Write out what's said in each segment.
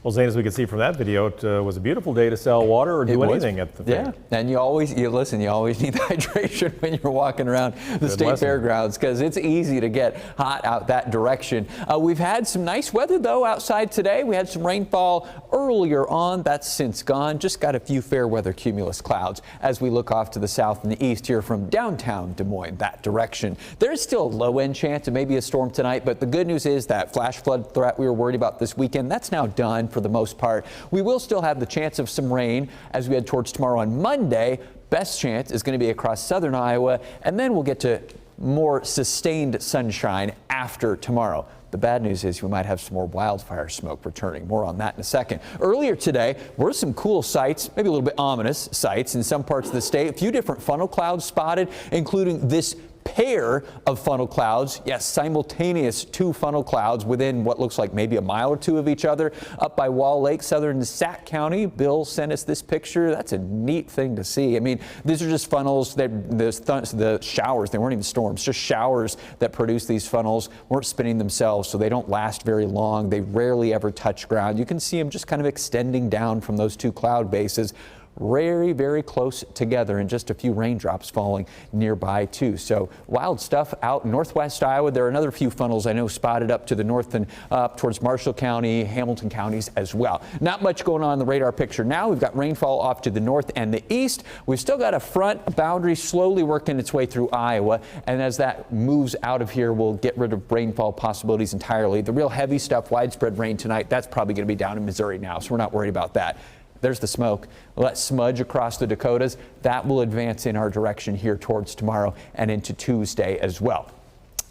Well, Zane, as we can see from that video, it was a beautiful day to sell water or do anything at the fair. Yeah, and you always need hydration when you're walking around the state fairgrounds because it's easy to get hot out that direction. We've had some nice weather, though, outside today. We had some rainfall earlier on. That's since gone. Just got a few fair weather cumulus clouds as we look off to the south and the east here from downtown Des Moines, that direction. There's still a low-end chance of maybe a storm tonight, but the good news is that flash flood threat we were worried about this weekend, that's now done for the most part. We will still have the chance of some rain as we head towards tomorrow on Monday. Best chance is going to be across southern Iowa, and then we'll get to more sustained sunshine after tomorrow. The bad news is we might have some more wildfire smoke returning. More on that in a second. Earlier today were some cool sights, maybe a little bit ominous sights in some parts of the state. A few different funnel clouds spotted, including this pair of funnel clouds. Yes, simultaneous two funnel clouds within what looks like maybe a mile or two of each other up by Wall Lake, southern Sac County. Bill sent us this picture. That's a neat thing to see. I mean, these are just funnels. The showers, they weren't even storms, just showers that produce these funnels weren't spinning themselves, so they don't last very long. They rarely ever touch ground. You can see them just kind of extending down from those two cloud bases. Very, very close together and just a few raindrops falling nearby too. So wild stuff out in northwest Iowa. There are another few funnels I know spotted up to the north and up towards Marshall County, Hamilton counties as well. Not much going on in the radar picture now. We've got rainfall off to the north and the east. We've still got a front boundary slowly working its way through Iowa. And as that moves out of here, we'll get rid of rainfall possibilities entirely. The real heavy stuff, widespread rain tonight, that's probably going to be down in Missouri now. So we're not worried about that. There's the smoke. Let smudge across the Dakotas. That will advance in our direction here towards tomorrow and into Tuesday as well.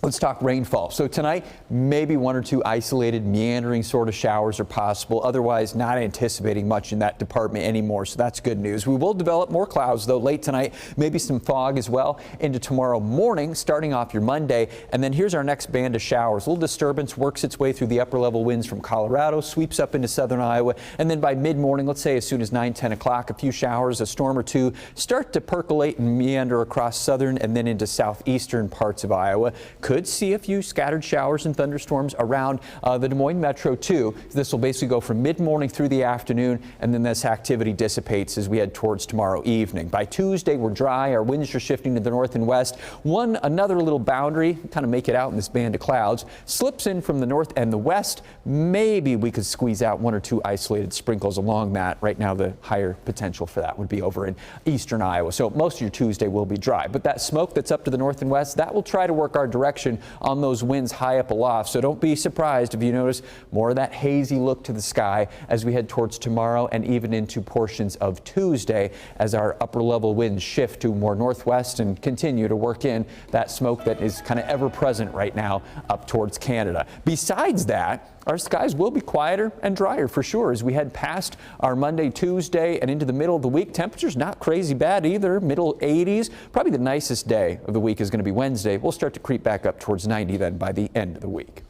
Let's talk rainfall. So tonight, maybe one or two isolated meandering sort of showers are possible. Otherwise, not anticipating much in that department anymore. So that's good news. We will develop more clouds, though, late tonight. Maybe some fog as well into tomorrow morning, starting off your Monday. And then here's our next band of showers. A little disturbance works its way through the upper level winds from Colorado, sweeps up into southern Iowa. And then by mid-morning, let's say as soon as 9, 10 o'clock, a few showers, a storm or two start to percolate and meander across southern and then into southeastern parts of Iowa. Could see a few scattered showers and thunderstorms around the Des Moines metro too. This will basically go from mid-morning through the afternoon, and then this activity dissipates as we head towards tomorrow evening. By Tuesday, we're dry. Our winds are shifting to the north and west. Another little boundary, kind of make it out in this band of clouds, slips in from the north and the west. Maybe we could squeeze out one or two isolated sprinkles along that. Right now, the higher potential for that would be over in eastern Iowa. So most of your Tuesday will be dry. But that smoke that's up to the north and west, that will try to work our direction on those winds high up aloft. So don't be surprised if you notice more of that hazy look to the sky as we head towards tomorrow and even into portions of Tuesday as our upper level winds shift to more northwest and continue to work in that smoke that is kind of ever present right now up towards Canada. Besides that, our skies will be quieter and drier for sure as we head past our Monday, Tuesday, and into the middle of the week. Temperatures not crazy bad either, middle 80s. Probably the nicest day of the week is going to be Wednesday. We'll start to creep back up towards 90 then by the end of the week.